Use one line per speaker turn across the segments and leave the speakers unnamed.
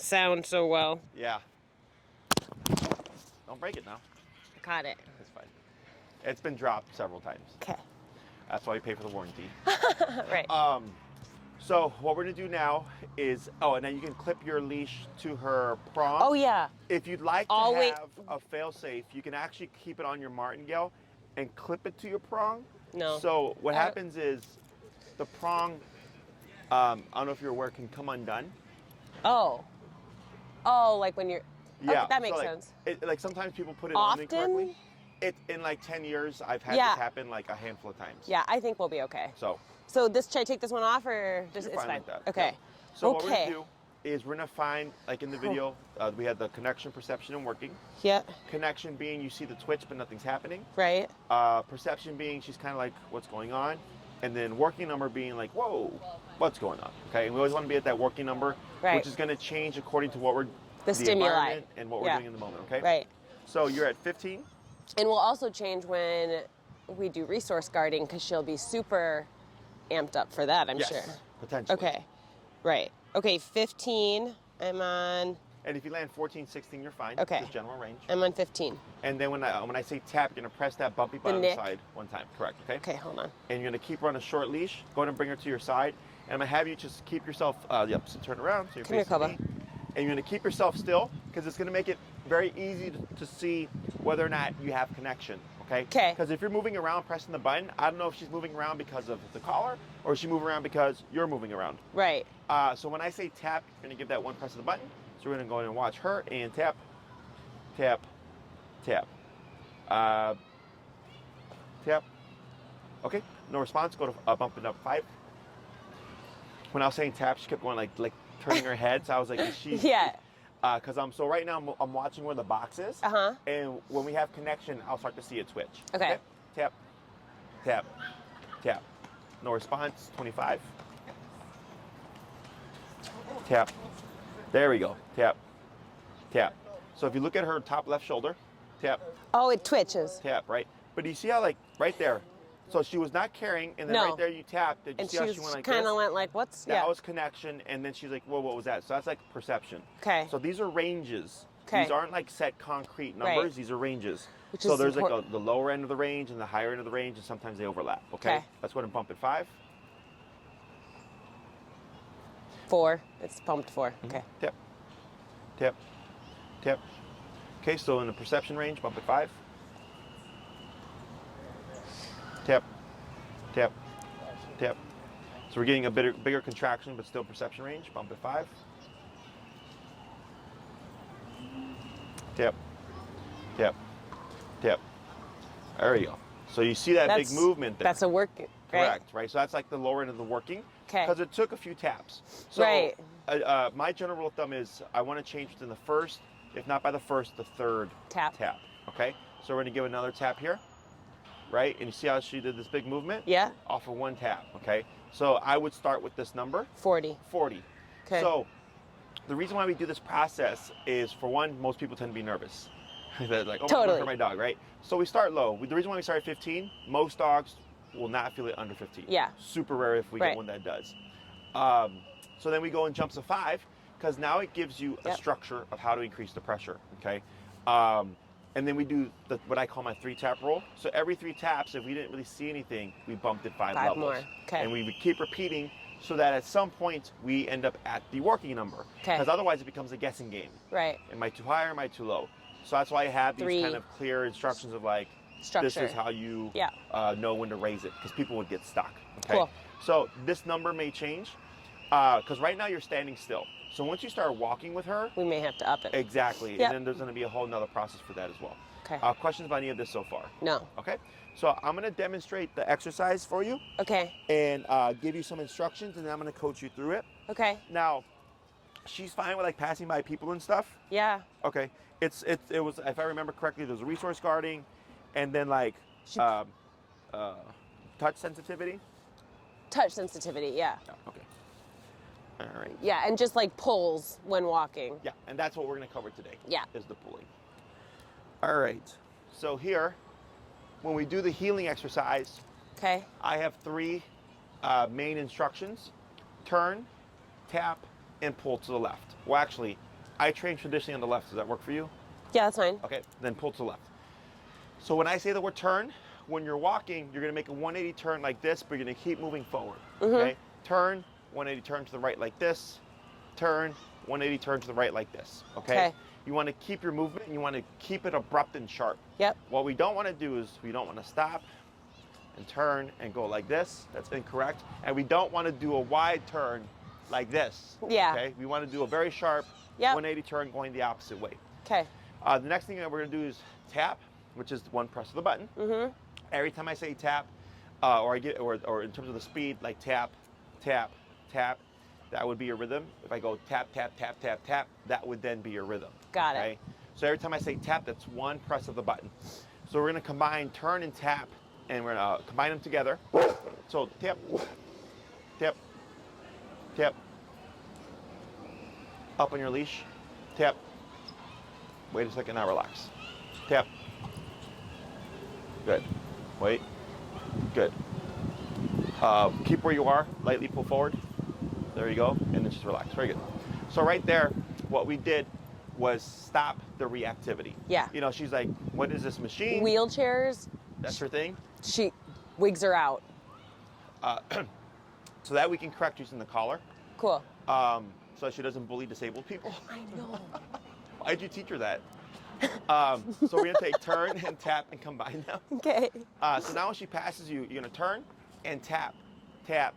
sound so well.
Yeah. Don't break it now.
I caught it.
It's fine. It's been dropped several times.
Okay.
That's why we pay for the warranty.
Right.
So what we're gonna do now is, and then you can clip your leash to her prong.
Oh yeah.
If you'd like to
Always.
have a fail-safe, you can actually keep it on your martingale and clip it to your prong.
No.
So what happens is the prong, I don't know if you're aware, can come undone.
Oh. Oh, like when you're.
Yeah.
Okay, that makes
so
sense.
Like sometimes people put it
Often?
on incorrectly. In like 10 years, I've had
Yeah.
this happen like a handful of times.
Yeah, I think we'll be okay.
So
this, should I take this one off or just
you're
it's
fine
fine?
with that.
Okay.
Yeah. So what
okay.
we're gonna do is we're gonna find, like in the video, we had the connection, perception, and working.
Yeah.
Connection being you see the twitch but nothing's happening.
Right.
Perception being she's kind of like, what's going on? And then working number being like, whoa, what's going on? Okay, and we always want to be at that working number,
Right.
which is going to change according to what we're the
stimuli
environment and what we're
Yeah.
doing in the moment. Okay.
Right.
So you're at 15.
And we'll also change when we do resource guarding because she'll be super amped up for that, I'm
Yes,
sure.
potentially.
Okay. Right. Okay, 15. I'm on.
And if you land 14, 16, you're fine.
Okay.
Just general range.
I'm on 15.
And then when I say tap, you're gonna press that bumpy button on the
nick.
side one time. Correct. Okay.
Okay, hold on.
And you're gonna keep her on a short leash. Go ahead and bring her to your side. And I'm gonna have you just keep yourself. So turn around. So you're
Come here,
facing
Koba.
me. And you're gonna keep yourself still because it's gonna make it very easy to see whether or not you have connection. Okay.
Okay.
Because if you're moving around pressing the button, I don't know if she's moving around because of the collar or is she moving around because you're moving around.
Right.
So when I say tap, you're gonna give that one press of the button. So we're gonna go in and watch her and tap, tap, tap, tap. Okay, no response. Go to bump it up 5. When I was saying tap, she kept going like turning her head. So I was like, is she?
Yeah.
Because so right now I'm watching where the box is.
Uh-huh.
And when we have connection, I'll start to see it twitch.
Okay.
Tap, tap, tap. No response. 25. Tap. There we go. Tap. Tap. So if you look at her top left shoulder, tap,
Oh, it twitches.
tap, right? But do you see how like right there? So she was not carrying, and then
No.
right there you tapped. Did you
And
see how she went like
kind
this?
of went like, what's.
That was connection, and then she's like, whoa, what was that? So that's like perception.
Okay.
So these are ranges.
Okay.
These aren't like set concrete numbers.
Right.
These are ranges.
Which
so
is
there's
important.
like the lower end of the range and the higher end of the range, and sometimes they overlap. Okay.
Okay.
Let's go ahead and bump it 5.
4. It's pumped 4. Okay.
Tap, tap, tap. Okay, so in the perception range, bump it 5. Tap, tap, tap. So we're getting a bigger contraction, but still perception range. Bump it 5. Tap, tap, tap. There you go. So you see that big movement there.
That's a work.
Correct, right? So that's like the lower end of the working.
Okay.
Because it took a few taps. So,
Right.
My general rule of thumb is I want to change within the first, if not by the first, the third
Tap.
Okay? So we're going to give another tap here, right? And you see how she did this big movement?
Yeah.
Off of one tap, okay? So I would start with this number,
40.
40.
Okay.
So the reason why we do this process is, for one, most people tend to be nervous. They're like, oh,
Totally.
for my dog, right? So we start low. The reason why we start at 15, most dogs will not feel it under 15.
Yeah.
Super rare if we
Right.
get one that does. So then we go in jumps of 5, because now it gives you a
Yep.
structure of how to increase the pressure, okay? And then we do what I call my 3-tap roll. So every 3 taps, if we didn't really see anything, we bumped it 5 levels.
more. Okay.
And we would keep repeating so that at some point we end up at the working number.
Okay.
Because otherwise it becomes a guessing game.
Right.
Am I too high or am I too low? So that's why I have these
3
kind of clear instructions of like,
Structure.
this is how you
Yeah.
know when to raise it, because people would get stuck. Okay.
Cool.
So this number may change, because right now you're standing still. So once you start walking with her,
We may have to up it.
exactly,
Yep.
and then there's going to be a whole nother process for that as well.
Okay.
Questions about any of this so far?
No.
Okay. So I'm going to demonstrate the exercise for you
Okay.
and give you some instructions, and then I'm going to coach you through it.
Okay.
Now, she's fine with like passing by people and stuff.
Yeah.
Okay. It was, if I remember correctly, there was resource guarding, and then like
She-
touch sensitivity.
Touch sensitivity. Yeah.
Yeah, okay. All right.
Yeah. And just like pulls when walking.
Yeah, and that's what we're going to cover today.
Yeah.
Is the pulling. All right. So here, when we do the healing exercise,
Okay.
I have 3 main instructions: turn, tap, and pull to the left. Well, actually, I train traditionally on the left. Does that work for you?
Yeah, that's fine.
Okay, then pull to the left. So when I say the word turn, when you're walking, you're gonna make a 180 turn like this, but you're gonna keep moving forward, okay? Turn, 180 turn to the right like this, turn, 180 turn to the right like this, okay? You wanna keep your movement, and you wanna keep it abrupt and sharp.
Yep.
What we don't wanna do is, we don't wanna stop and turn and go like this. That's incorrect. And we don't wanna do a wide turn like this,
Yeah.
okay? We wanna do a very sharp 180 turn going the opposite way.
Okay.
The next thing that we're gonna do is tap, which is one press of the button. Every time I say tap, or in terms of the speed, like tap, tap, tap, that would be your rhythm. If I go tap, tap, tap, tap, tap, that would then be your rhythm.
Got it.
So every time I say tap, that's one press of the button. So we're gonna combine turn and tap, and we're gonna combine them together. So tap, tap, tap, up on your leash, tap. Wait a second, now relax. Tap. Good. Wait. Good. Keep where you are, lightly pull forward. There you go, and then just relax. Very good. So right there, what we did was stop the reactivity.
Yeah.
You know, she's like, what is this machine?
Wheelchairs.
That's her thing.
She wigs her out.
So that we can correct using the collar.
Cool.
So she doesn't bully disabled people.
I know.
Why'd you teach her that? So we're gonna take turn and tap and combine them.
Okay.
So now when she passes you, you're gonna turn and tap, tap,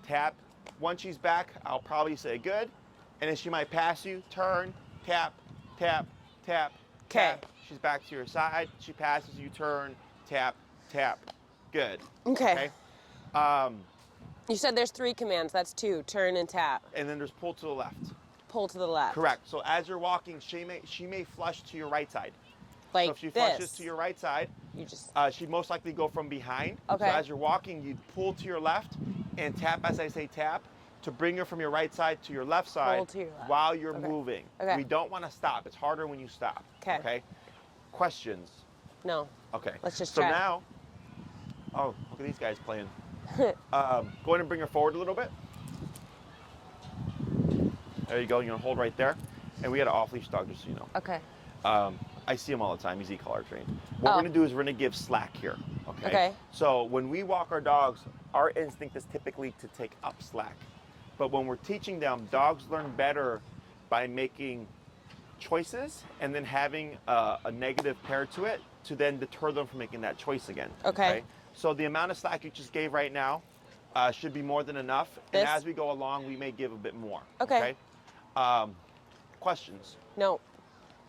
tap. Once she's back, I'll probably say good. And then she might pass you, turn, tap, tap, tap, tap. She's back to your side. She passes you, turn, tap, tap. Good.
Okay. You said there's 3 commands. That's 2, turn and tap.
And then there's pull to the left.
Pull to the left.
Correct. So as you're walking, she may flush to your right side.
Like
so if she
this.
flushes to your right side,
You just.
she'd most likely go from behind.
Okay.
So as you're walking, you'd pull to your left and tap as I say tap to bring her from your right side to your left side
Pull to your left.
while you're moving.
Okay.
We don't want to stop. It's harder when you stop. Okay. Questions?
No.
Okay.
Let's just
so
try.
now, oh, look at these guys playing. Go ahead and bring her forward a little bit. There you go. You're gonna hold right there. And we had an off-leash dog, just so you know.
Okay.
I see them all the time. He's e-collar trained. What we're gonna do is we're gonna give slack here. Okay.
Okay.
So when we walk our dogs, our instinct is typically to take up slack. But when we're teaching them, dogs learn better by making choices and then having a negative pair to it to then deter them from making that choice again.
Okay.
So the amount of slack you just gave right now should be more than enough.
This?
And as we go along, we may give a bit more.
Okay.
Questions?
No.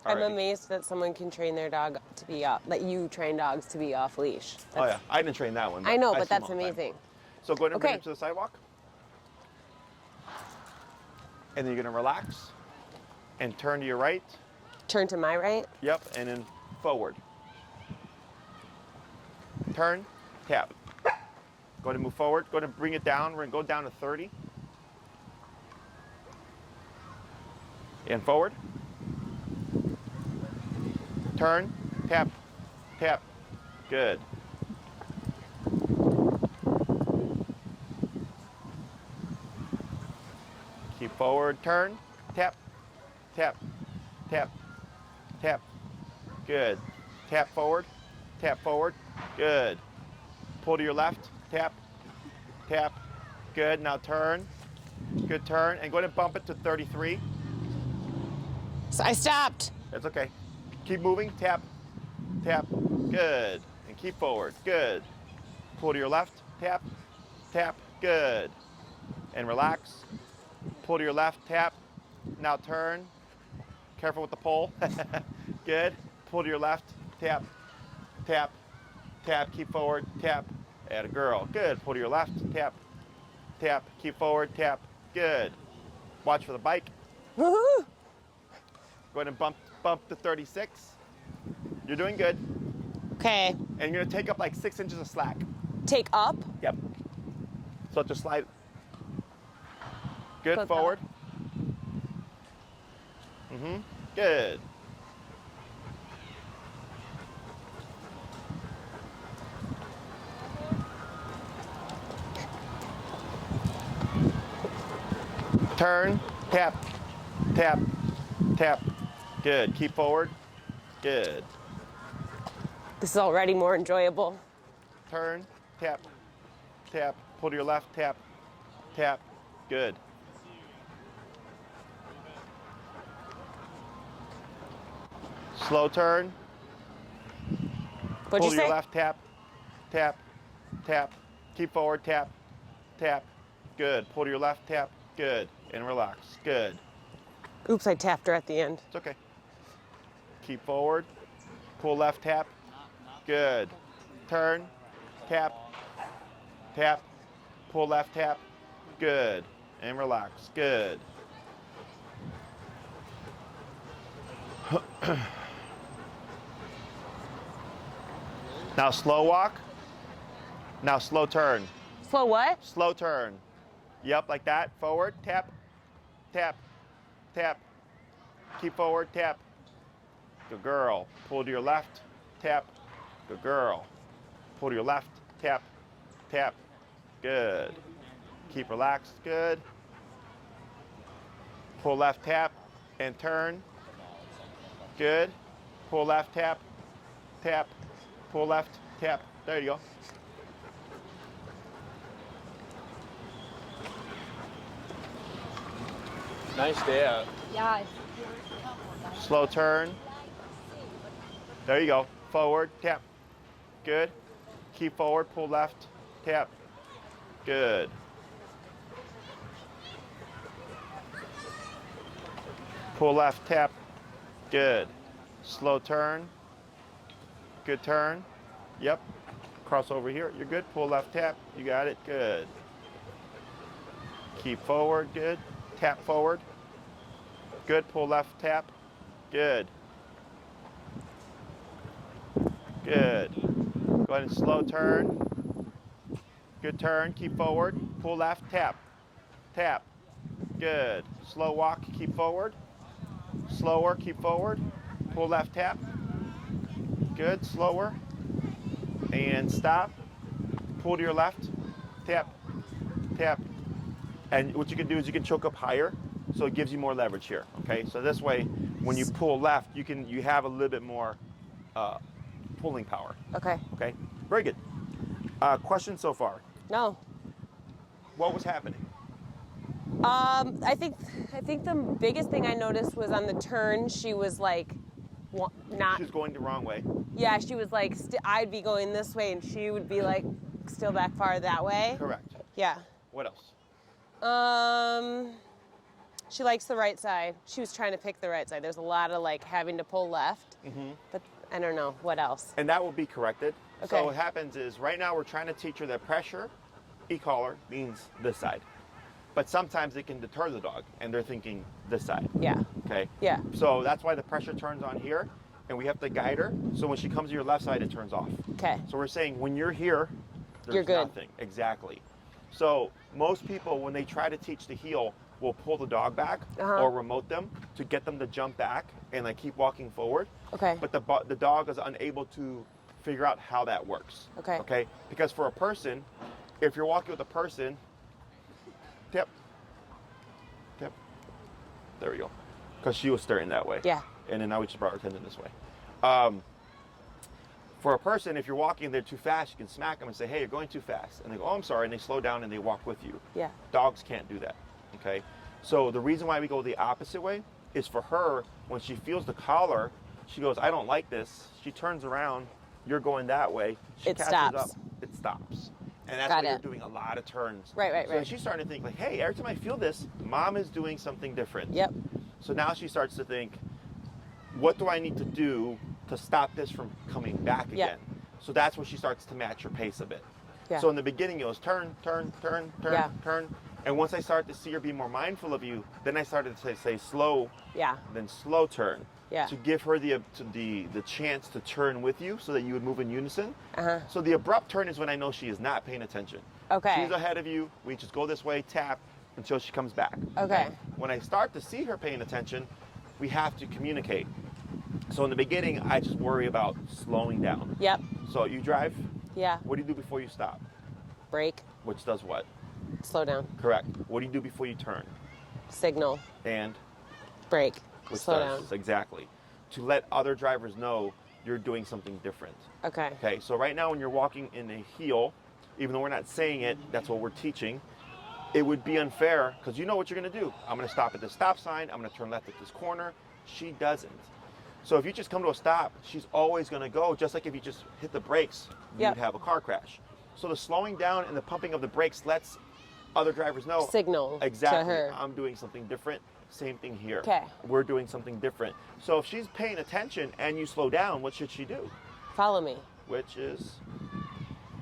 I'm
Alrighty.
amazed that someone can train their dog to be off, that you train dogs to be off leash.
Oh yeah, I didn't train that one.
I know,
see
but
them
that's
all the time.
amazing.
So go ahead and bring
Okay.
it to the sidewalk. And then you're gonna relax and turn to your right.
Turn to my right.
Yep, and then forward. Turn, tap. Go ahead and move forward. Go ahead and bring it down. We're gonna go down to 30. And forward. Turn, tap, tap. Good. Keep forward, turn, tap, tap, tap, tap. Good. Tap forward, good. Pull to your left, tap, tap. Good. Now turn. Good turn. And go ahead and bump it to 33.
So I stopped.
That's okay. Keep moving. Tap, tap. Good. And keep forward. Good. Pull to your left. Tap, tap. Good. And relax. Pull to your left. Tap. Now turn. Careful with the pole. Good. Pull to your left. Tap, tap, tap. Keep forward. Tap. Atta girl. Good. Pull to your left. Tap, tap. Keep forward. Tap. Good. Watch for the bike.
Woohoo!
Go ahead and bump to 36. You're doing good.
Okay.
And you're gonna take up like 6 inches of slack.
Take up.
Yep. So just slide. Good,
Put
forward. Good. Turn, tap, tap, tap. Good. Keep forward. Good.
This is already more enjoyable.
Turn, tap, tap. Pull to your left, tap, tap. Good. Slow turn.
What'd
Pull
you
to
say?
your left, tap, tap, tap. Keep forward, tap, tap. Good. Pull to your left, tap. Good. And relax. Good.
Oops, I tapped her at the end.
It's okay. Keep forward. Pull left, tap. Good. Turn, tap, tap. Pull left, tap. Good. And relax. Good. Now slow walk. Now slow turn.
Slow what?
Slow turn. Yep, like that. Forward, tap, tap, tap. Keep forward, tap. Good girl. Pull to your left, tap. Good girl. Pull to your left, tap, tap. Good. Keep relaxed, good. Pull left, tap, and turn. Good. Pull left, tap, tap. Pull left, tap. There you go.
Nice day out.
Yeah.
Slow turn. There you go. Forward, tap. Good. Keep forward, pull left, tap. Good. Pull left, tap. Good. Slow turn. Good turn. Yep. Cross over here. You're good. Pull left, tap. You got it. Good. Keep forward. Good. Tap forward. Good. Pull left, tap. Good. Good. Go ahead and slow turn. Good turn. Keep forward. Pull left, tap. Tap. Good. Slow walk. Keep forward. Slower. Keep forward. Pull left, tap. Good. Slower. And stop. Pull to your left. Tap. Tap. And what you can do is you can choke up higher, so it gives you more leverage here. Okay. So this way, when you pull left, you have a little bit more pulling power.
Okay.
Okay. Very good. Question so far.
No.
What was happening?
I think the biggest thing I noticed was on the turn, she was like, not.
She was going the wrong way.
Yeah, she was like, I'd be going this way, and she would be like, still back far that way.
Correct.
Yeah.
What else?
She likes the right side. She was trying to pick the right side. There's a lot of like having to pull left, but I don't know what else.
And that will be corrected.
Okay.
So what happens is right now we're trying to teach her that pressure, e-collar, means this side. But sometimes it can deter the dog, and they're thinking this side.
Yeah.
Okay.
Yeah.
So that's why the pressure turns on here, and we have to guide her. So when she comes to your left side, it turns off.
Okay.
So we're saying when you're here, there's
You're good.
nothing. Exactly. So most people, when they try to teach the heel, will pull the dog back or remote them to get them to jump back and like keep walking forward.
Okay.
But the dog is unable to figure out how that works.
Okay.
Okay. Because for a person, if you're walking with a person, tap, tap, there we go. Because she was staring that way.
Yeah.
And then now we just brought our attention this way. For a person, if you're walking there too fast, you can smack them and say, hey, you're going too fast. And they go, oh, I'm sorry. And they slow down and they walk with you.
Yeah.
Dogs can't do that. Okay. So the reason why we go the opposite way is for her, when she feels the collar, she goes, I don't like this. She turns around, you're going that way. She
It
catches
stops.
up, it stops. And that's
Got
why you're
it.
doing a lot of turns.
Right.
So she's starting to think like, hey, every time I feel this, mom is doing something different.
Yep.
So now she starts to think, what do I need to do to stop this from coming back
Yeah.
again? So that's where she starts to match her pace a bit.
Yeah.
So in the beginning, it was turn, turn, turn, turn,
Yeah.
turn. And once I started to see her be more mindful of you, then I started to say slow,
Yeah.
then slow turn.
Yeah.
To give her the chance to turn with you so that you would move in unison.
Uh-huh.
So the abrupt turn is when I know she is not paying attention.
Okay.
She's ahead of you. We just go this way, tap, until she comes back.
Okay.
When I start to see her paying attention, we have to communicate. So in the beginning, I just worry about slowing down.
Yep.
So you drive.
Yeah.
What do you do before you stop?
Brake.
Which does what?
Slow down.
Correct. What do you do before you turn?
Signal.
And
Brake.
with
Slow
stars.
down.
Exactly. To let other drivers know you're doing something different.
Okay.
Okay, so right now when you're walking in a heel, even though we're not saying it, that's what we're teaching, it would be unfair because you know what you're gonna do. I'm gonna stop at this stop sign, I'm gonna turn left at this corner. She doesn't. So if you just come to a stop, she's always gonna go, just like if you just hit the brakes, you
Yep.
would have a car crash. So the slowing down and the pumping of the brakes lets other drivers know.
Signal
Exactly.
to her.
I'm doing something different. Same thing here.
Okay.
We're doing something different. So if she's paying attention and you slow down, what should she do?
Follow me.
Which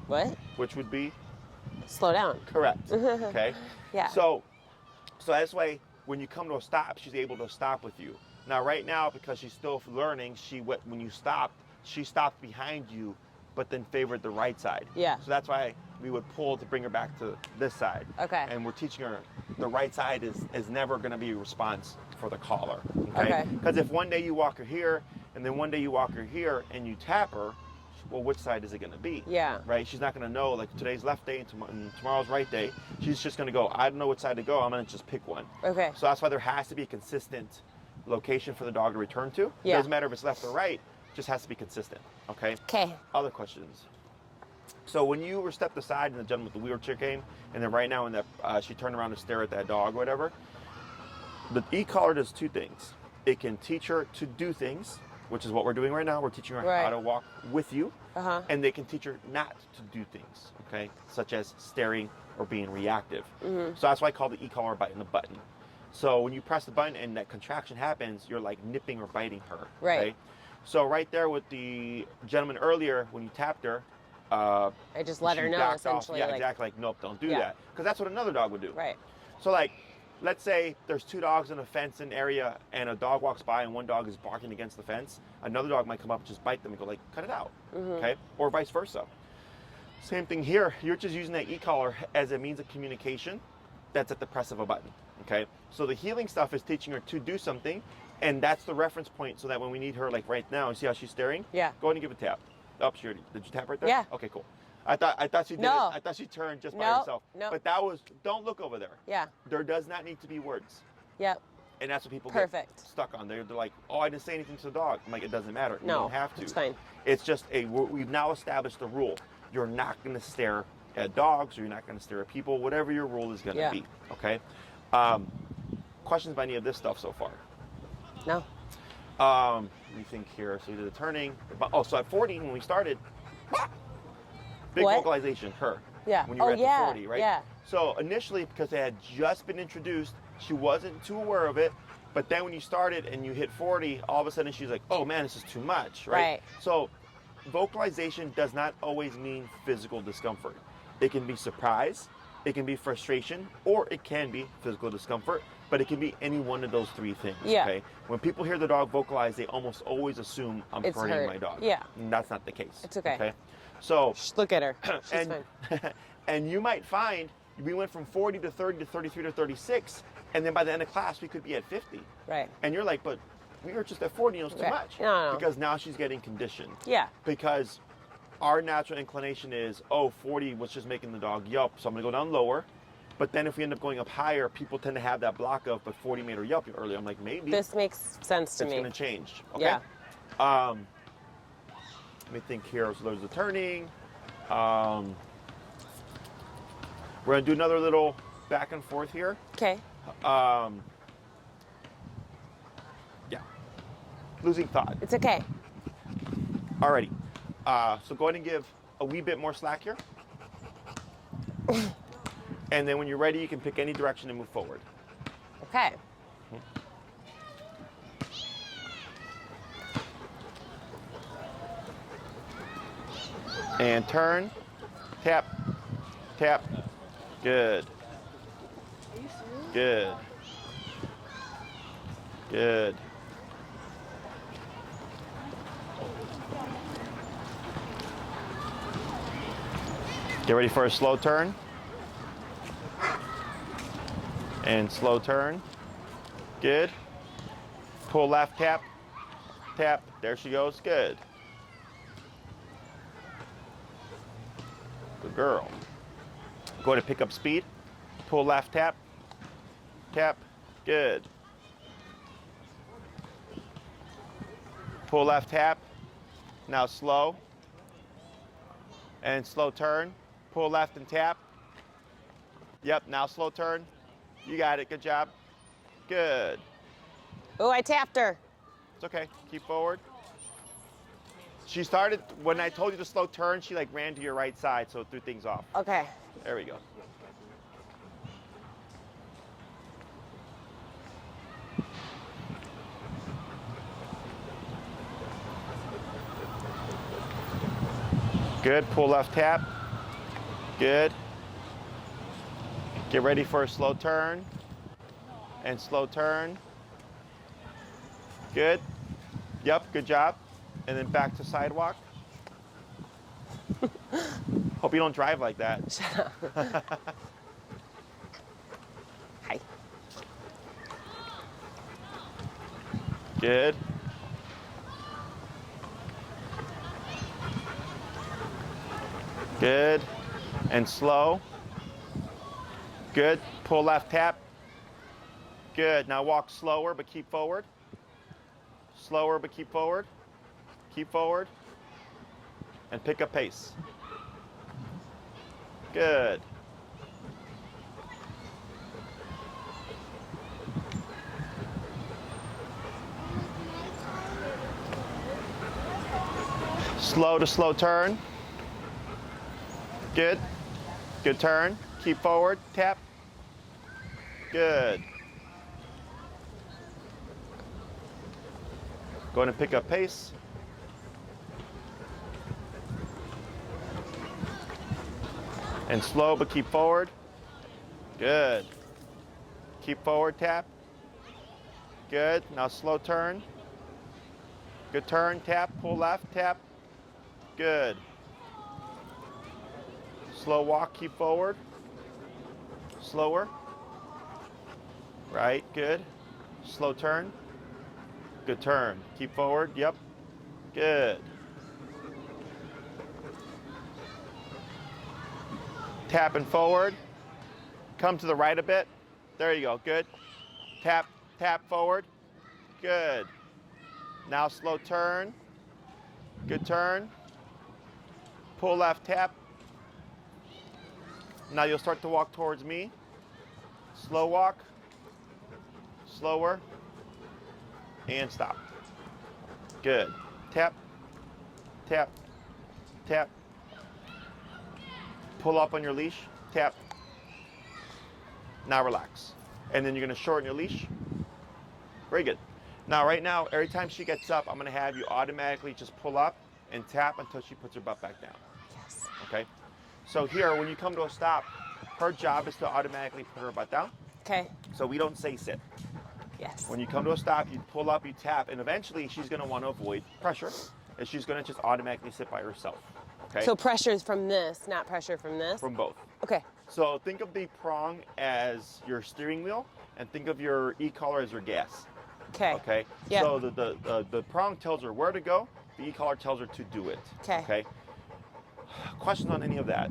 What?
would be
Slow down.
correct. Okay.
Yeah.
So that's why when you come to a stop, she's able to stop with you. Now, right now, because she's still learning, when you stopped, she stopped behind you, but then favored the right side.
Yeah.
So that's why we would pull to bring her back to this side.
Okay.
And we're teaching her the right side is never going to be a response for the caller.
Okay.
Because if one day you walk her here, and then one day you walk her here, and you tap her, well, which side is it going to be?
Yeah.
Right? She's not going to know, like, today's left day and tomorrow's right day. She's just going to go, I don't know which side to go. I'm going to just pick one.
Okay.
So that's why there has to be a consistent location for the dog to return to.
Yeah.
It doesn't matter if it's left or right, just has to be consistent. Okay?
Okay.
Other questions? So when you were stepped aside and the gentleman with the wheelchair came, and then right now when she turned around to stare at that dog or whatever, the e-collar does two things. It can teach her to do things, which is what we're doing right now. We're teaching her
Right.
how to walk with you,
Uh-huh.
and they can teach her not to do things, okay, such as staring or being reactive.
Mm-hmm.
So that's why I call the e-collar biting the button. So when you press the button and that contraction happens, you're like nipping or biting her.
Right.
Okay? So right there with the gentleman earlier, when you tapped her,
I just let
she
her know,
backed
essentially.
off. Yeah,
like,
exactly. Like, nope, don't do
Yeah.
that. Because that's what another dog would do.
Right.
So, like, let's say there's two dogs in a fenced-in area, and a dog walks by, and one dog is barking against the fence. Another dog might come up and just bite them and go, like, cut it out. Okay? Or vice versa. Same thing here. You're just using that e-collar as a means of communication that's at the press of a button. Okay? So the healing stuff is teaching her to do something, and that's the reference point so that when we need her, like right now, you see how she's staring?
Yeah.
Go ahead and give a tap. Oh, she already, did you tap right there?
Yeah.
Okay, cool. I thought she did
No.
it. I thought she turned just by
No,
herself.
no.
But that was, don't look over there.
Yeah.
There does not need to be words.
Yep.
And that's what people
Perfect.
get stuck on. They're like, oh, I didn't say anything to the dog. I'm like, it doesn't matter. You
No,
don't have to.
it's fine.
It's just we've now established a rule. You're not going to stare at dogs, or you're not going to stare at people, whatever your rule is going to
Yeah.
be. Okay? Questions about any of this stuff so far?
No.
Let me think here. So we did the turning. Oh, so at 40, when we started, big
What?
vocalization, her.
Yeah.
When you were
Oh,
at
yeah,
the 40, right?
yeah.
So initially, because it had just been introduced, she wasn't too aware of it. But then when you started and you hit 40, all of a sudden she's like, oh man, this is too much, right?
Right.
So vocalization does not always mean physical discomfort. It can be surprise, it can be frustration, or it can be physical discomfort, but it can be any one of those three things.
Yeah.
Okay. When people hear the dog vocalize, they almost always assume I'm
It's
hurting
hurt.
my dog.
Yeah.
And that's not the case.
It's okay.
So
Shh, look at her. She's
and
fine.
and you might find we went from 40 to 30 to 33 to 36, and then by the end of class we could be at 50.
Right.
And you're like, but we were just at 40, and it was too
Right.
much.
No.
Because now she's getting conditioned.
Yeah.
Because our natural inclination is, oh, 40 was just making the dog yelp, so I'm going to go down lower. But then if we end up going up higher, people tend to have that block of, but 40 made her yelp earlier. I'm like, maybe
This makes sense to
it's
me.
going to change. Okay?
Yeah.
Let me think here. So there's the turning. We're going to do another little back and forth here.
Okay.
Yeah. Losing thought.
It's okay.
Alrighty. So go ahead and give a wee bit more slack here. And then when you're ready, you can pick any direction and move forward.
Okay.
And turn. Tap. Tap. Good. Good. Good. Get ready for a slow turn. And slow turn. Good. Pull left, tap. Tap. There she goes. Good. Good girl. Go to pick up speed. Pull left, tap. Tap. Good. Pull left, tap. Now slow. And slow turn. Pull left and tap. Yep, now slow turn. You got it, good job. Good.
Oh, I tapped her.
It's okay, keep forward. She started, when I told you to slow turn, she like ran to your right side, so it threw things off.
Okay.
There we go. Good, pull left tap. Good. Get ready for a slow turn. And slow turn. Good. Yep, good job. And then back to sidewalk. Hope you don't drive like that.
Shut up. Hi.
Good. Good. And slow. Good. Pull left tap. Good. Now walk slower, but keep forward. Slower, but keep forward. Keep forward. And pick up pace. Good. Slow to slow turn. Good. Good turn. Keep forward. Tap. Good. Going to pick up pace. And slow, but keep forward. Good. Keep forward, tap. Good. Now slow turn. Good turn, tap, pull left, tap. Good. Slow walk, keep forward. Slower. Right, good. Slow turn. Good turn. Keep forward, yep. Good. Tapping forward. Come to the right a bit. There you go, good. Tap, tap forward. Good. Now slow turn. Good turn. Pull left, tap. Now you'll start to walk towards me. Slow walk. Slower. And stop. Good. Tap, tap, tap. Pull up on your leash. Tap. Now relax. And then you're going to shorten your leash. Very good. Now, right now, every time she gets up, I'm going to have you automatically just pull up and tap until she puts her butt back down.
Yes.
Okay? So here, when you come to a stop, her job is to automatically put her butt down.
Okay.
So we don't say sit.
Yes.
When you come to a stop, you pull up, you tap, and eventually she's going to want to avoid pressure, and she's going to just automatically sit by herself. Okay?
So pressure is from this, not pressure from this?
From both.
Okay.
So think of the prong as your steering wheel, and think of your e-collar as your gas.
Okay.
Okay.
Yeah.
So the prong tells her where to go. The e-collar tells her to do it.
Okay.
Okay. Question on any of that?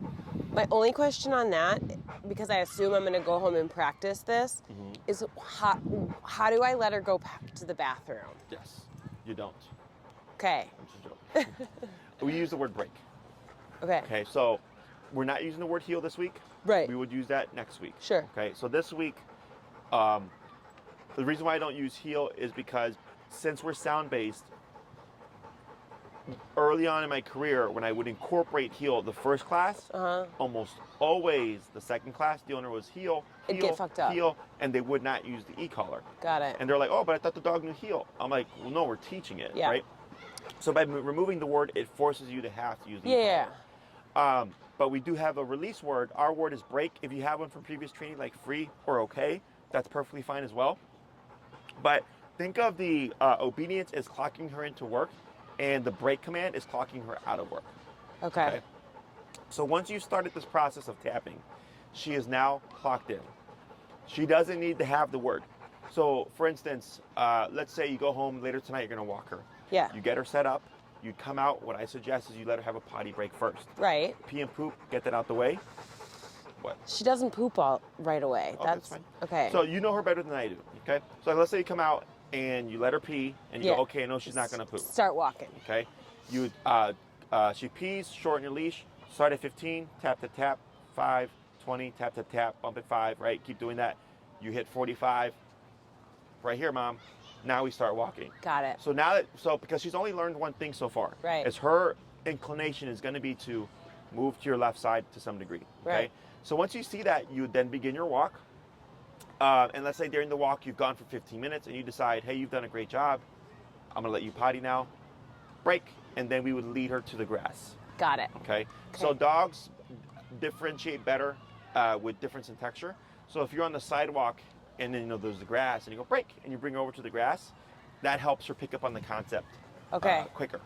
My only question on that, because I assume I'm going to go home and practice this, is how do I let her go back to the bathroom?
Yes. You don't.
Okay.
Which is a joke. We use the word break.
Okay.
Okay. So we're not using the word heel this week.
Right.
We would use that next week.
Sure.
Okay. So this week, the reason why I don't use heel is because since we're sound-based, early on in my career, when I would incorporate heel the first class, almost always the second class, the owner was heel,
It'd get fucked up.
heel, and they would not use the e-collar.
Got it.
And they're like, oh, but I thought the dog knew heel. I'm like, well, no, we're teaching it,
Yeah.
right? So by removing the word, it forces you to have to use the
Yeah.
e-collar. But we do have a release word. Our word is break. If you have one from previous training, like free or okay, that's perfectly fine as well. But think of the obedience as clocking her into work, and the break command is clocking her out of work.
Okay.
So once you started this process of tapping, she is now clocked in. She doesn't need to have the word. So for instance, let's say you go home later tonight, you're going to walk her.
Yeah.
You get her set up. You come out. What I suggest is you let her have a potty break first.
Right.
Pee and poop, get that out the way. What?
She doesn't poop all right away.
Oh, that's fine.
Okay.
So you know her better than I do, okay? So let's say you come out and you let her pee, and you go, okay, no, she's not going to poop.
Start walking.
Okay? You, she pees, shorten your leash, start at 15, tap, tap, tap, 5, 20, tap, tap, tap, bump at 5, right? Keep doing that. You hit 45. Right here, Mom. Now we start walking.
Got it.
So now because she's only learned one thing so far.
Right.
Is her inclination is going to be to move to your left side to some degree. Okay?
Right.
So once you see that, you then begin your walk. And let's say during the walk, you've gone for 15 minutes and you decide, hey, you've done a great job. I'm going to let you potty now. Break. And then we would lead her to the grass.
Got it.
Okay? So dogs differentiate better with difference in texture. So if you're on the sidewalk and then there's the grass and you go break and you bring her over to the grass, that helps her pick up on the concept quicker.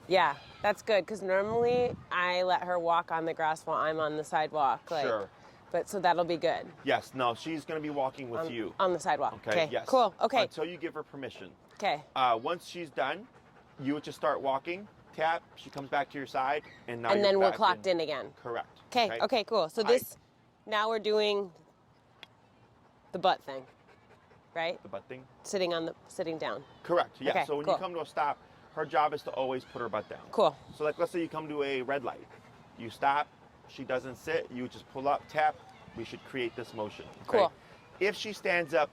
Yeah, that's good because normally I let her walk on the grass while I'm on the sidewalk.
Sure.
But so that'll be good.
Yes. No, she's going to be walking with you.
On the sidewalk.
Okay. Yes.
Cool. Okay.
Until you give her permission.
Okay.
Once she's done, you would just start walking. Tap. She comes back to your side, and now.
And then we're clocked in again.
Correct.
Okay. Okay. Cool. So now we're doing the butt thing, right?
The butt thing.
Sitting down.
Correct. Yeah.
Okay,
So when
cool.
you come to a stop, her job is to always put her butt down.
Cool.
So like, let's say you come to a red light, you stop. She doesn't sit. You just pull up, tap. We should create this motion. Okay?
Cool.
If she stands up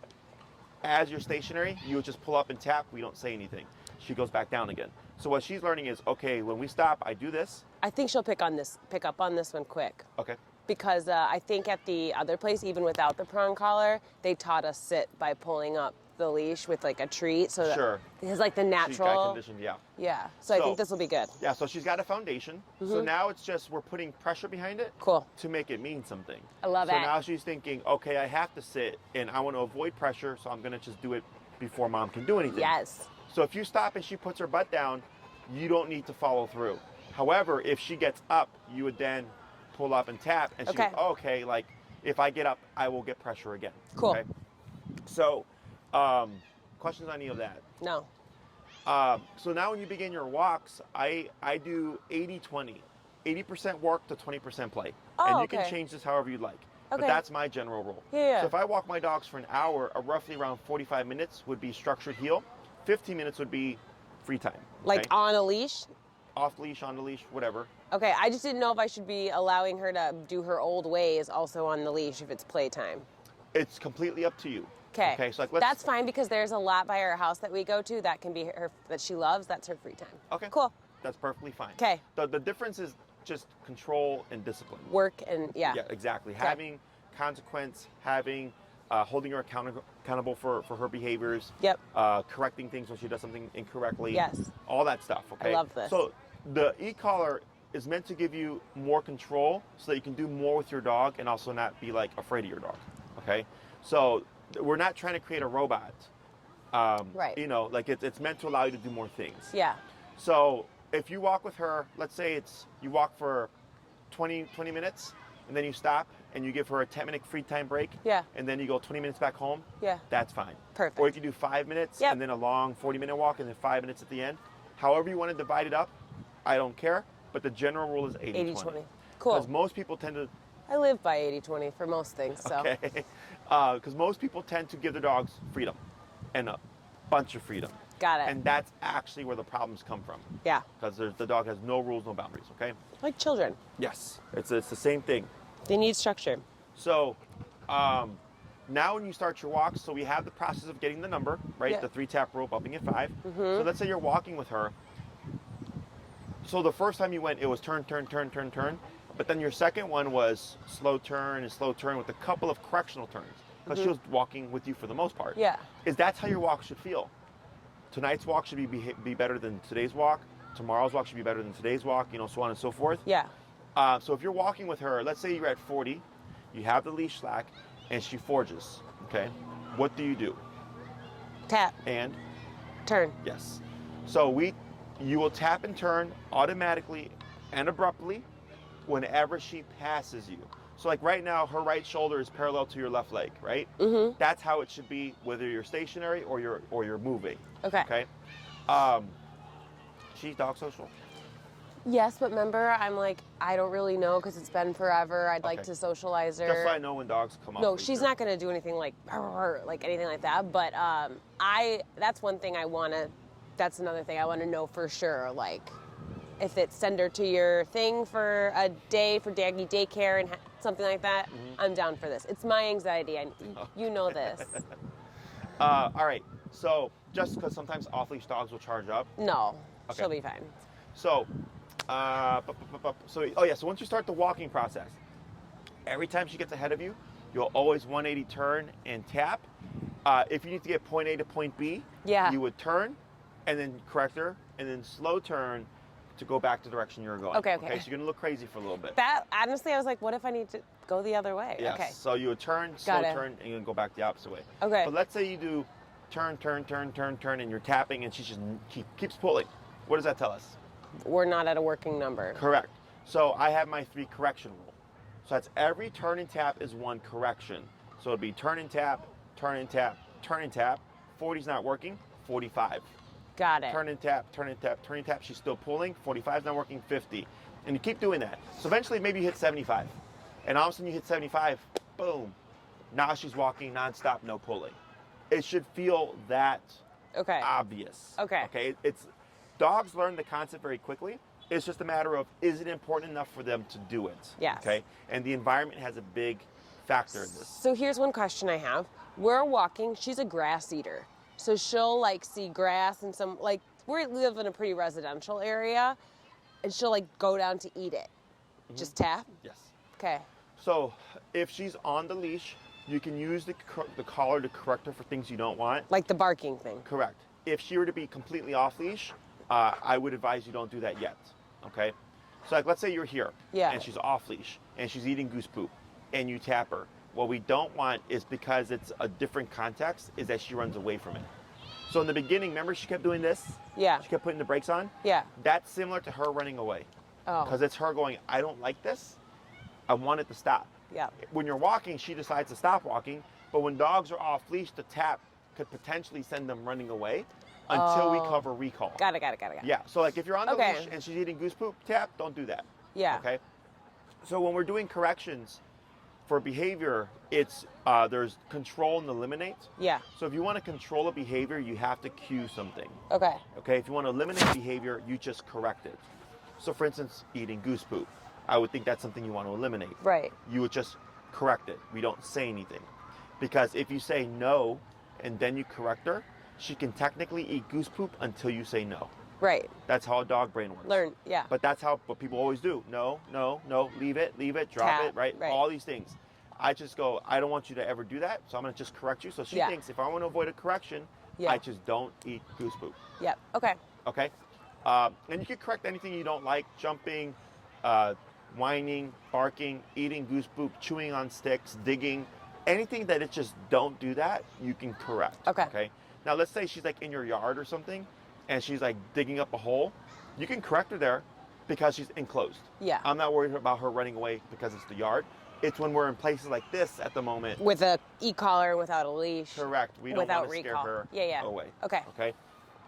as you're stationary, you would just pull up and tap. We don't say anything. She goes back down again. So what she's learning is, okay, when we stop, I do this.
I think she'll pick up on this one quick.
Okay.
Because I think at the other place, even without the prong collar, they taught us sit by pulling up the leash with like a treat. So that it's like the
She's
natural.
got conditioned, yeah.
Yeah. So I think this will be good.
Yeah, so she's got a foundation. So now it's just we're putting pressure behind it
Cool.
to make it mean something.
I love it.
So now she's thinking, okay, I have to sit and I want to avoid pressure, so I'm going to just do it before Mom can do anything.
Yes.
So if you stop and she puts her butt down, you don't need to follow through. However, if she gets up, you would then pull up and tap, and she goes, oh, okay, like if I get up, I will get pressure again.
Cool.
Okay? So, questions on any of that?
No.
So now when you begin your walks, I do 80-20. 80% work to 20% play.
Oh,
and you can change this however you'd like. But that's my general rule.
Yeah.
So if I walk my dogs for an hour, roughly around 45 minutes would be structured heel. 15 minutes would be free time.
Like on a leash?
Off leash, on the leash, whatever.
Okay, I just didn't know if I should be allowing her to do her old ways also on the leash if it's playtime.
It's completely up to you.
Okay.
Okay, so
that's fine because there's a lot by our house that we go to that can be her that she loves. That's her free time.
Okay.
Cool.
That's perfectly fine.
Okay.
The difference is just control and discipline.
Work and
Yeah, exactly. Okay. Having consequence, having holding her accountable for her behaviors.
Yep.
Correcting things when she does something incorrectly.
Yes.
All that stuff. Okay.
I love this.
So the e-collar is meant to give you more control so that you can do more with your dog and also not be like afraid of your dog. Okay. So we're not trying to create a robot.
Right.
You know, like it's meant to allow you to do more things.
Yeah.
So if you walk with her, let's say you walk for 20 minutes and then you stop and you give her a 10-minute free time break.
Yeah.
And then you go 20 minutes back home.
Yeah.
That's fine.
Perfect.
Or you can do 5 minutes and then a long 40-minute walk and then 5 minutes at the end. However you want to divide it up, I don't care. But the general rule is 80-20.
80-20. Cool.
Because most people tend to...
I live by 80-20 for most things, so.
Okay. Because most people tend to give their dogs freedom and a bunch of freedom.
Got it.
And that's actually where the problems come from.
Yeah.
Because the dog has no rules, no boundaries, okay?
Like children.
Yes. It's the same thing.
They need structure.
So now when you start your walks, so we have the process of getting the number, right?
Yeah.
The 3-tap rule, bumping at 5. So let's say you're walking with her. So the first time you went, it was turn, turn, turn, turn, turn. But then your second one was slow turn and slow turn with a couple of correctional turns. Because she was walking with you for the most part.
Yeah.
That's how your walk should feel. Tonight's walk should be better than today's walk. Tomorrow's walk should be better than today's walk, so on and so forth.
Yeah.
So if you're walking with her, let's say you're at 40, you have the leash slack, and she forges, okay? What do you do?
Tap.
And?
Turn.
Yes. So you will tap and turn automatically and abruptly whenever she passes you. So like right now, her right shoulder is parallel to your left leg, right? Mm-hmm. That's how it should be, whether you're stationary or you're moving.
Okay.
Okay. She's dog social.
Yes, but remember, I'm like, I don't really know because it's been forever. I'd like
Okay.
to socialize her.
Just so I know when dogs come off.
No,
leash
she's
here.
not going to do anything like anything like that. But that's one thing I want to. That's another thing I want to know for sure. Like, if it's send her to your thing for a day for doggy daycare and something like that, I'm down for this. It's my anxiety. You know this.
All right. So just because sometimes off-leash dogs will charge up.
No,
Okay.
she'll be fine.
So, so once you start the walking process, every time she gets ahead of you, you'll always 180 turn and tap. If you need to get point A to point B, you would turn and then correct her and then slow turn to go back to the direction you're going.
Okay.
So you're gonna look crazy for a little bit.
That, honestly, I was like, what if I need to go the other way?
Yes.
Okay.
So you would turn, slow turn, and you're gonna go back the opposite way.
Okay.
But let's say you do turn, and you're tapping, and she just keeps pulling. What does that tell us?
We're not at a working number.
Correct. So I have my 3 correction rule. So that's every turn and tap is 1 correction. So it'd be turn and tap, turn and tap, turn and tap. 40's not working, 45.
Got it.
Turn and tap, turn and tap, turn and tap. She's still pulling. 45's not working, 50. And you keep doing that. So eventually maybe you hit 75. And all of a sudden you hit 75, boom. Now she's walking nonstop, no pulling. It should feel that obvious. Okay. It's dogs learn the concept very quickly. It's just a matter of, is it important enough for them to do it?
Yes.
Okay. And the environment has a big factor in this.
So here's one question I have. We're walking, she's a grass eater. So she'll like see grass and some, like, we live in a pretty residential area, and she'll like go down to eat it. Just tap?
Yes.
Okay.
So if she's on the leash, you can use the collar to correct her for things you don't want.
Like the barking thing.
Correct. If she were to be completely off leash, I would advise you don't do that yet. Okay. So like, let's say you're here and she's off leash and she's eating goose poop and you tap her. What we don't want is, because it's a different context, is that she runs away from it. So in the beginning, remember she kept doing this?
Yeah.
She kept putting the brakes on?
Yeah.
That's similar to her running away.
Oh.
Because it's her going, I don't like this. I want it to stop.
Yeah.
When you're walking, she decides to stop walking. But when dogs are off leash, the tap could potentially send them running away until we cover recall.
Got it.
Yeah. So like if you're on the leash and she's eating goose poop, tap, don't do that.
Yeah.
Okay. So when we're doing corrections for behavior, it's there's control and eliminate.
Yeah.
So if you want to control a behavior, you have to cue something.
Okay.
Okay. If you want to eliminate behavior, you just correct it. So for instance, eating goose poop, I would think that's something you want to eliminate.
Right.
You would just correct it. We don't say anything. Because if you say no and then you correct her, she can technically eat goose poop until you say no.
Right.
That's how a dog brain works.
Learn, yeah.
But that's what people always do. No, leave it, drop
Tap,
it, right? All these things. I just go, I don't want you to ever do that, so I'm going to just correct you. So she thinks if I want to avoid a correction, I just don't eat goose poop.
Yep. Okay.
Okay? And you can correct anything you don't like: jumping, whining, barking, eating goose poop, chewing on sticks, digging. Anything that it's just don't do that, you can correct. Okay? Now let's say she's like in your yard or something, and she's like digging up a hole. You can correct her there because she's enclosed.
Yeah.
I'm not worried about her running away because it's the yard. It's when we're in places like this at the moment.
With a e-collar, without a leash.
Correct. We don't want to scare her away.
Okay.
Okay.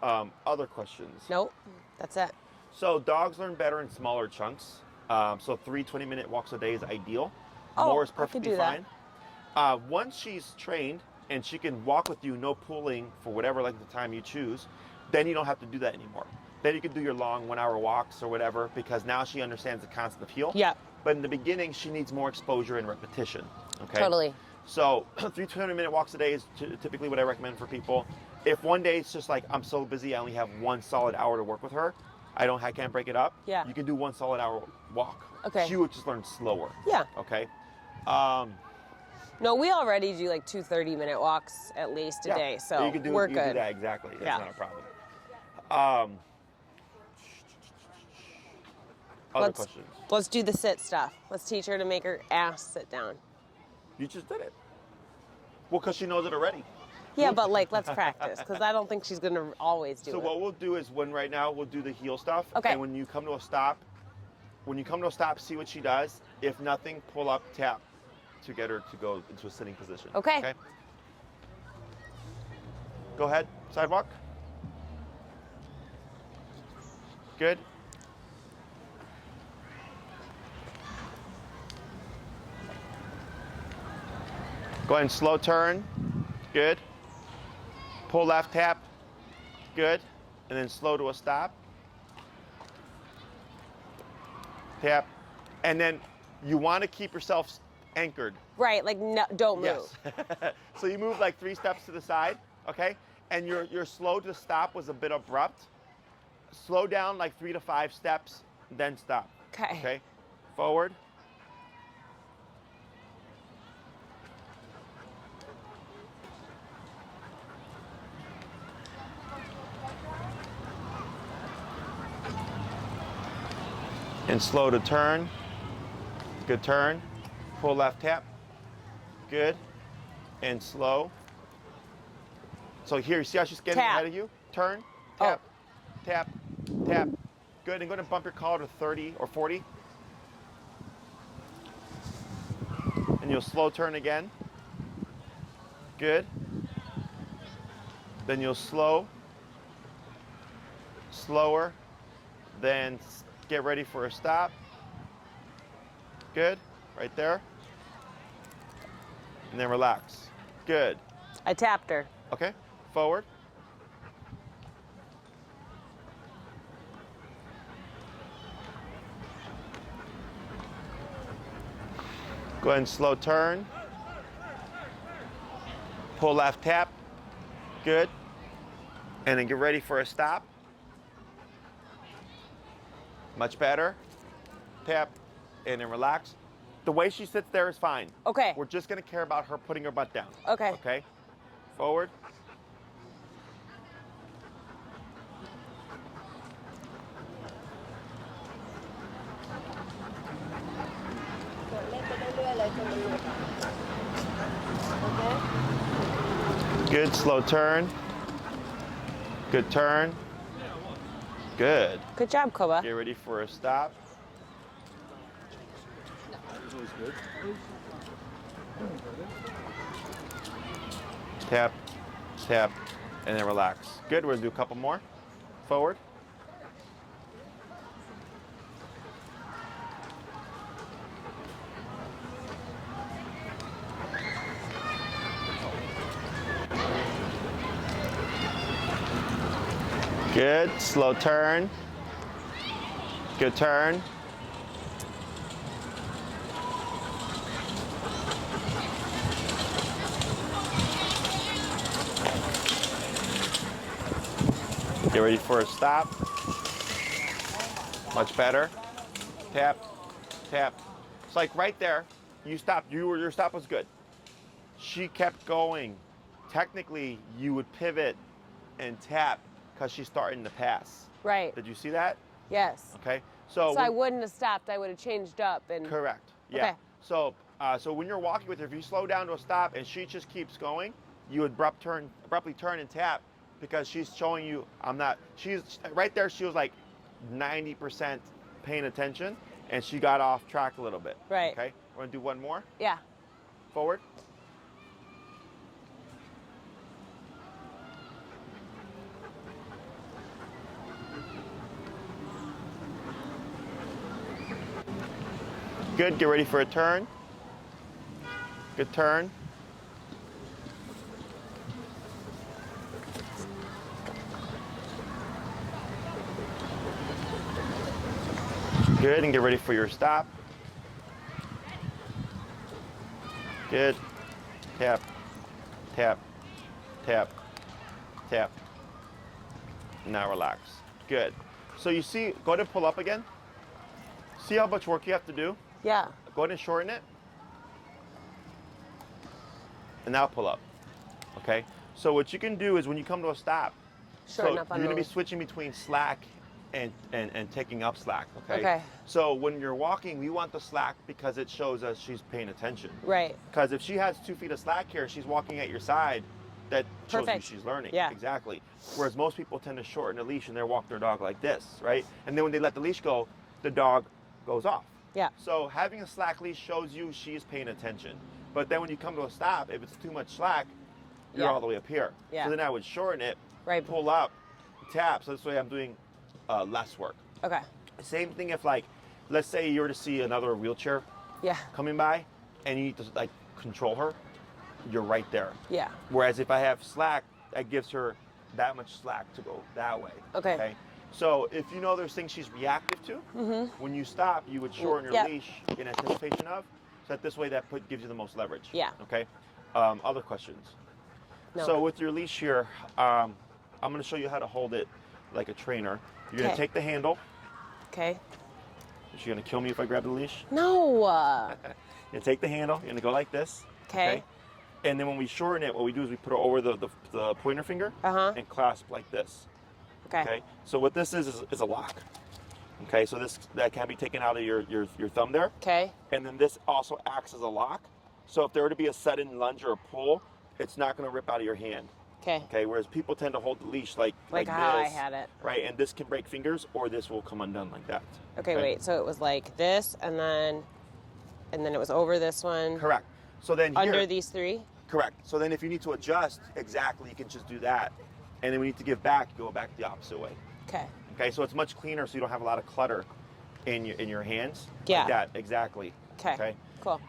Other questions?
Nope. That's it.
So dogs learn better in smaller chunks. So 3 20-minute walks a day is ideal.
Oh,
More is
I could
perfectly
do that.
fine. Once she's trained and she can walk with you, no pulling for whatever length of time you choose, then you don't have to do that anymore. Then you can do your long 1-hour walks or whatever, because now she understands the concept of heel.
Yeah.
But in the beginning, she needs more exposure and repetition. Okay.
Totally.
So 3 20-minute walks a day is typically what I recommend for people. If one day it's just like, I'm so busy, I only have 1 solid hour to work with her, I can't break it up.
Yeah.
You can do 1 solid hour walk.
Okay.
She would just learn slower.
Yeah.
Okay.
No, we already do like 2 30-minute walks at least a day, so
you can do,
we're
you
good.
can do that, exactly. That's not a problem. Other questions?
Let's do the sit stuff. Let's teach her to make her ass sit down.
You just did it. Well, because she knows it already.
Yeah, but like, let's practice, because I don't think she's going to always do it.
So what we'll do is, right now we'll do the heel stuff.
Okay.
And when you come to a stop, see what she does. If nothing, pull up, tap to get her to go into a sitting position.
Okay.
Go ahead. Sidewalk. Good. Go ahead and slow turn. Good. Pull left, tap. Good. And then slow to a stop. Tap. And then you want to keep yourself anchored.
Right, like no, don't move.
Yes. So you move like 3 steps to the side, okay? And your slow to stop was a bit abrupt. Slow down like 3 to 5 steps, then stop.
Okay.
Okay? Forward. And slow to turn. Good turn. Pull left tap. Good. And slow. So here, you see how she's getting
Tap.
ahead of you? Turn, tap, tap, tap. Good, and go ahead and bump your collar to 30 or 40. And you'll slow turn again. Good. Then you'll slow, slower, then get ready for a stop. Good, right there. And then relax. Good.
I tapped her.
Okay, forward. Go ahead and slow turn. Pull left tap. Good. And then get ready for a stop. Much better. Tap, and then relax. The way she sits there is fine.
Okay.
We're just gonna care about her putting her butt down.
Okay.
Okay? Forward. Good, slow turn. Good turn. Good.
Good job, Koba.
Get ready for a stop. Tap, tap, and then relax. Good, we're gonna do a couple more. Forward. Good, slow turn. Good turn. Get ready for a stop. Much better. Tap, tap. It's like right there, you stopped. Your stop was good. She kept going. Technically, you would pivot and tap because she's starting to pass.
Right.
Did you see that?
Yes.
Okay.
So I wouldn't have stopped. I would have changed up and.
Correct. Yeah.
Okay.
So when you're walking with her, if you slow down to a stop and she just keeps going, you would abruptly turn and tap because she's showing you she's right there. She was like 90% paying attention and she got off track a little bit.
Right.
Okay. We're gonna do one more.
Yeah.
Forward. Good, get ready for a turn. Good turn. Good, and get ready for your stop. Good. Tap, tap, tap, tap. Now relax. Good. So you see, go ahead and pull up again. See how much work you have to do?
Yeah.
Go ahead and shorten it. And now pull up. Okay? So what you can do is when you come to a stop,
Shorten up on
you're going to be
those.
switching between slack and taking up slack, okay?
Okay.
So when you're walking, we want the slack because it shows us she's paying attention.
Right.
Because if she has 2 feet of slack here, she's walking at your side, that shows
Perfect.
you she's learning.
Yeah.
Exactly. Whereas most people tend to shorten the leash and they're walking their dog like this, right? And then when they let the leash go, the dog goes off.
Yeah.
So having a slack leash shows you she's paying attention. But then when you come to a stop, if it's too much slack, you're
Yeah.
all the way up here.
Yeah.
So then I would shorten it,
Right.
pull up, tap. So this way I'm doing less work.
Okay.
Same thing if, like, let's say you were to see another wheelchair
Yeah.
coming by and you need to like control her. you're right there.
Yeah.
Whereas if I have slack, that gives her that much slack to go that way.
Okay.
So if you know there's things she's reactive to, when you stop, you would shorten your leash in anticipation of, so that this way gives you the most leverage.
Yeah.
Okay. Other questions?
No.
So with your leash here, I'm going to show you how to hold it like a trainer. You're going to take the handle.
Okay.
Is she going to kill me if I grab the leash?
No.
You take the handle. You're going to go like this.
Okay.
And then when we shorten it, what we do is we put it over the pointer finger and clasp like this. Okay. So what this is a lock. Okay. So that can be taken out of your thumb there.
Okay.
And then this also acts as a lock. So if there were to be a sudden lunge or a pull, it's not going to rip out of your hand.
Okay.
Okay. Whereas people tend to hold the leash like
how
this,
I had it.
right? And this can break fingers, or this will come undone like that.
Okay. Wait. So it was like this, and then it was over this one.
Correct. So then here,
under these three.
Correct. So then if you need to adjust, exactly, you can just do that. And then we need to give back, go back the opposite way.
Okay.
Okay, so it's much cleaner so you don't have a lot of clutter in your hands.
Yeah.
Like that, exactly.
Okay. Cool.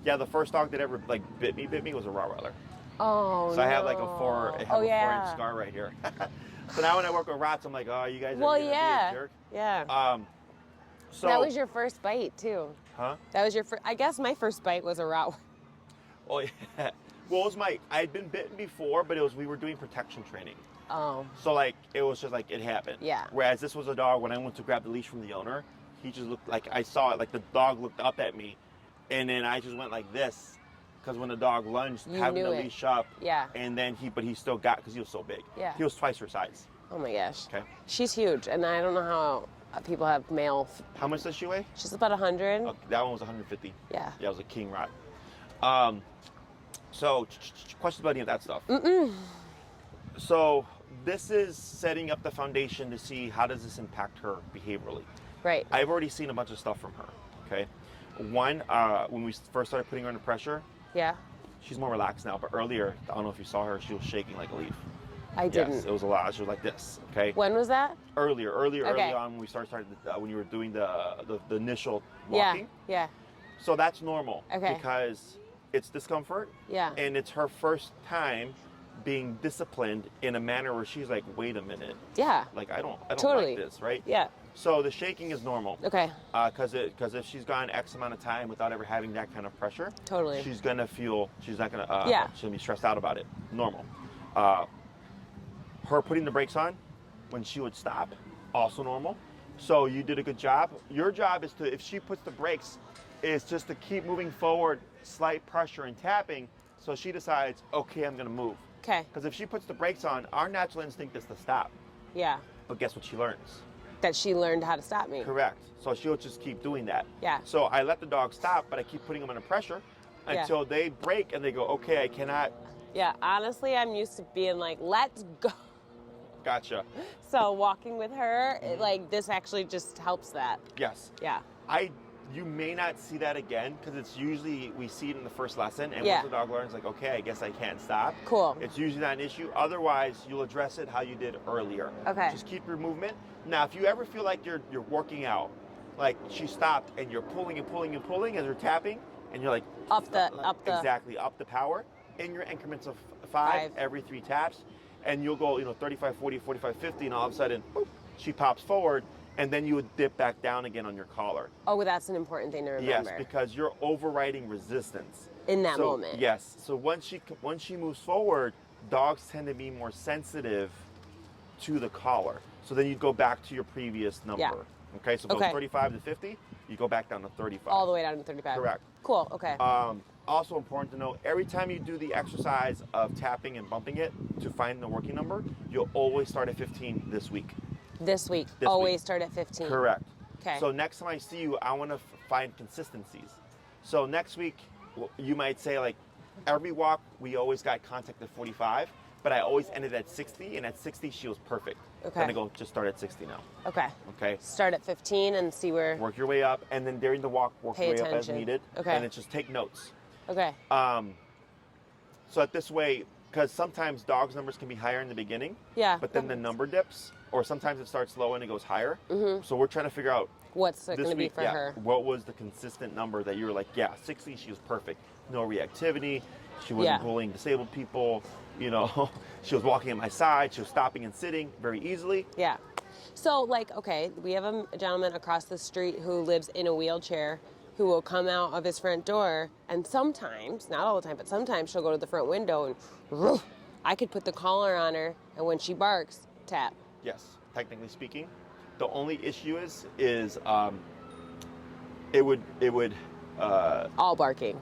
Yeah, the first dog that ever bit me was a Rottweiler.
Oh,
so I have like a 4-inch scar right here. So now when I work with rats, I'm like, oh, you guys are gonna be a jerk.
Yeah.
So
that was your first bite too.
Huh?
That was your first. I guess my first bite was a Rottweiler.
Oh yeah. Well, I had been bitten before, but we were doing protection training.
Oh.
So it was just it happened.
Yeah.
Whereas this was a dog, when I went to grab the leash from the owner, he just looked like, I saw it, the dog looked up at me, and then I just went like this, because when the dog lunged, having the leash up, and then he still got, because he was so big.
Yeah.
He was twice her size.
Oh my gosh.
Okay.
She's huge, and I don't know how people have male.
How much does she weigh?
She's about 100.
Okay, that one was 150.
Yeah.
Yeah, it was a king rat. So, questions about any of that stuff? So, this is setting up the foundation to see how does this impact her behaviorally.
Right.
I've already seen a bunch of stuff from her, okay? One, when we first started putting her under pressure, she's more relaxed now, but earlier, I don't know if you saw her, she was shaking like a leaf.
I didn't.
Yes, it was a lot. She was like this, okay?
When was that?
Early on when we started when you were doing the initial walking.
Yeah.
So that's normal.
Okay.
Because it's discomfort.
Yeah.
And it's her first time being disciplined in a manner where she's like, wait a minute.
Yeah.
I don't
totally
like this, right?
Yeah.
So the shaking is normal.
Okay.
Because if she's gone X amount of time without ever having that kind of pressure,
totally,
she's gonna feel, she's not gonna, she's gonna be stressed out about it. Normal. Her putting the brakes on when she would stop, also normal. So you did a good job. Your job is to, if she puts the brakes, is just to keep moving forward, slight pressure and tapping, so she decides, okay, I'm gonna move.
Okay.
Because if she puts the brakes on, our natural instinct is to stop.
Yeah.
But guess what she learns?
That she learned how to stop me.
Correct. So she'll just keep doing that.
Yeah.
So I let the dog stop, but I keep putting them under pressure until they break and they go, okay, I cannot.
Yeah, honestly, I'm used to being like, let's go.
Gotcha.
So walking with her, this actually just helps that.
Yes.
Yeah.
You may not see that again, because it's usually, we see it in the first lesson, and once the dog learns, okay, I guess I can't stop.
Cool.
It's usually not an issue. Otherwise, you'll address it how you did earlier.
Okay.
Just keep your movement. Now, if you ever feel like you're working out, like she stopped and you're pulling and pulling and pulling as you're tapping, and you're like exactly up the power in your increments of 5 every 3 taps, and you'll go 35, 40, 45, 50, and all of a sudden, boop, she pops forward. And then you would dip back down again on your collar.
Oh, well, that's an important thing to remember.
Yes, because you're overriding resistance.
In that moment.
Yes. So once she moves forward, dogs tend to be more sensitive to the collar. So then you go back to your previous number.
Yeah.
Okay, so from 35 to 50, you go back down to 35.
All the way down to 35.
Correct.
Cool, okay.
Also important to know, every time you do the exercise of tapping and bumping it to find the working number, you'll always start at 15 this week.
This week. Always start at 15.
Correct.
Okay.
So next time I see you, I want to find consistencies. So next week, you might say every walk, we always got contact at 45, but I always ended at 60, and at 60, she was perfect.
Okay.
Then I go, just start at 60 now.
Okay.
Okay.
Start at 15 and see where.
Work your way up, and then during the walk, work your way up as needed.
Okay.
And it's just take notes.
Okay.
So that this way, because sometimes dogs' numbers can be higher in the beginning.
Yeah.
But then the number dips, or sometimes it starts low and it goes higher. Mm-hmm. So we're trying to figure out
What's it
This
going to be
week,
for her?
What was the consistent number that you were like, yeah, 60, she was perfect. No reactivity. She wasn't bullying disabled people. You know, she was walking at my side. She was stopping and sitting very easily.
Yeah. So, like, okay, we have a gentleman across the street who lives in a wheelchair who will come out of his front door, and sometimes, not all the time, but sometimes she'll go to the front window and roof, I could put the collar on her, and when she barks, tap.
Yes, technically speaking. The only issue is it would
All barking.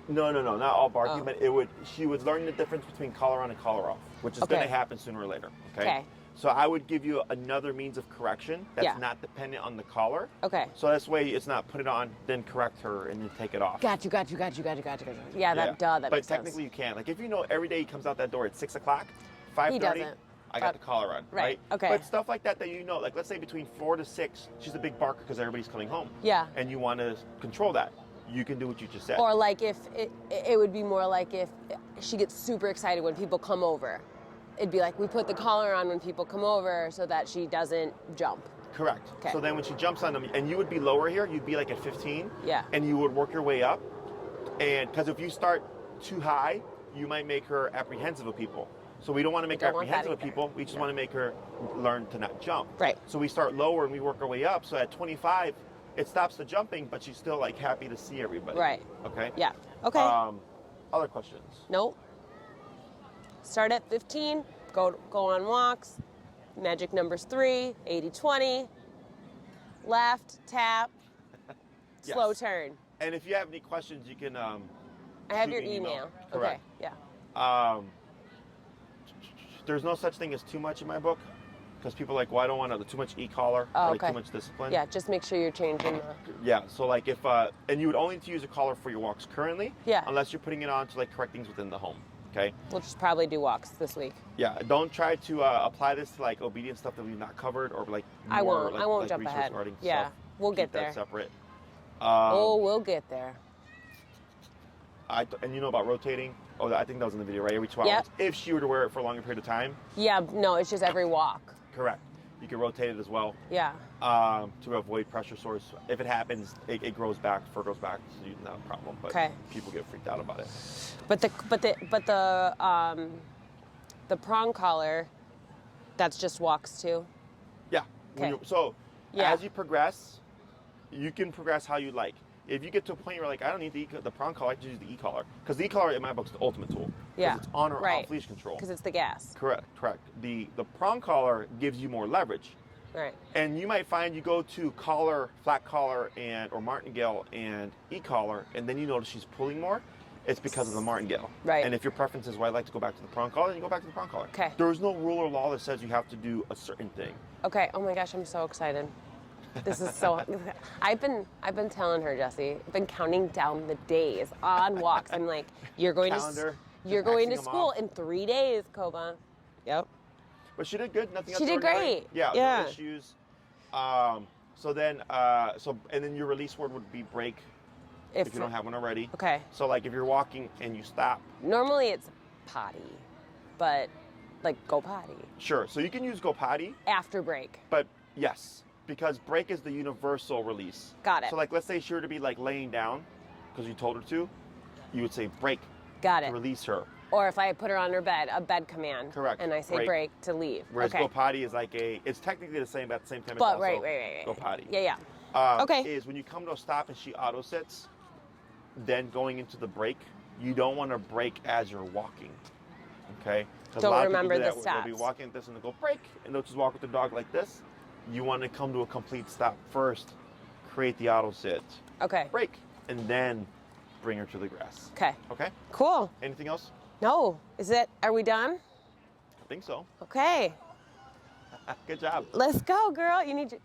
No, not all barking, but she would learn the difference between collar on and collar off, which is going to happen sooner or later. Okay. So I would give you another means of correction that's not dependent on the collar.
Okay.
So this way it's not put it on, then correct her, and then take it off.
Got you. Yeah, that makes sense.
But technically you can. Like if you know every day he comes out that door at 6 o'clock, 5:30,
he doesn't.
I got the collar on, right?
Okay.
But stuff like that you know, like let's say between 4 to 6, she's a big barker because everybody's coming home.
Yeah.
And you want to control that. You can do what you just said.
Or like if it would be more like if she gets super excited when people come over. It'd be like we put the collar on when people come over so that she doesn't jump.
Correct.
Okay.
So then when she jumps on them, and you would be lower here, you'd be like at 15.
Yeah.
And you would work your way up. And because if you start too high, you might make her apprehensive of people. So we don't want to make her apprehensive of people. We just want to make her learn to not jump.
Right.
So we start lower and we work our way up. So at 25, it stops the jumping, but she's still like happy to see everybody.
Right.
Okay.
Yeah. Okay.
Other questions?
Nope. Start at 15. Go on walks. Magic numbers 3, 80-20. Left, tap,
Yes.
slow turn.
And if you have any questions, you can.
I have
shoot
your
me an
email.
Correct.
Okay. Yeah.
There's no such thing as too much in my book, because people are like, well, I don't want too much e-collar, or like too much discipline.
Yeah, just make sure you're changing the...
Yeah, so like if, and you would only use a collar for your walks currently, unless you're putting it on to like correct things within the home, okay?
We'll just probably do walks this week.
Yeah, don't try to apply this to like obedience stuff that we've not covered, or like more,
I won't
like
jump ahead.
Yeah,
stuff. We'll get there.
Keep that separate.
We'll get there.
And you know about rotating? Oh, I think that was in the video, right? Every 2 hours. If she were to wear it for a longer period of time.
Yeah, no, it's just every walk.
Correct. You can rotate it as well.
Yeah.
To avoid pressure sores. If it happens, it grows back, fur goes back, so not a problem. But people get freaked out about it.
But the prong collar, that's just walks too.
Yeah.
Okay.
As you progress, you can progress how you like. If you get to a point where like, I don't need the prong collar, I can use the e-collar. Because the e-collar in my book is the ultimate tool.
Yeah.
It's on or off leash control.
Because it's the gas.
Correct. The prong collar gives you more leverage.
Right.
And you might find you go to collar, flat collar, or martingale and e-collar, and then you notice she's pulling more. It's because of the martingale.
Right.
And if your preference is, well, I'd like to go back to the prong collar, then you go back to the prong collar.
Okay.
There's no rule or law that says you have to do a certain thing.
Okay. Oh my gosh, I'm so excited. This is so. I've been telling her, Jesse. I've been counting down the days on walks. I'm like, you're going to school in 3 days, Koba. Yep.
But she did good. Nothing.
She did great.
Yeah.
Yeah.
No issues. And then your release word would be break. If you don't have one already.
Okay.
So like if you're walking and you stop.
Normally it's potty, but like go potty.
Sure. So you can use go potty.
After break.
But yes. Because break is the universal release.
Got it.
So like, let's say she were to be like laying down, because you told her to, you would say break.
Got it.
To release her.
Or if I put her on her bed, a bed command.
Correct.
And I say break to leave.
Whereas go potty is like it's technically the same, but at the same time it's
also
right. Go potty.
Yeah.
Okay. Is when you come to a stop and she auto sits, then going into the break, you don't want to break as you're walking. Okay?
Don't remember the steps.
They'll be walking like this and they'll go break, and they'll just walk with the dog like this. You want to come to a complete stop first, create the auto sit.
Okay.
Break, and then bring her to the grass.
Okay.
Okay?
Cool.
Anything else?
No. Are we done?
I think so.
Okay.
Good job.
Let's go, girl. You need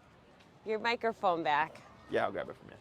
your microphone back.
Yeah, I'll grab it from you.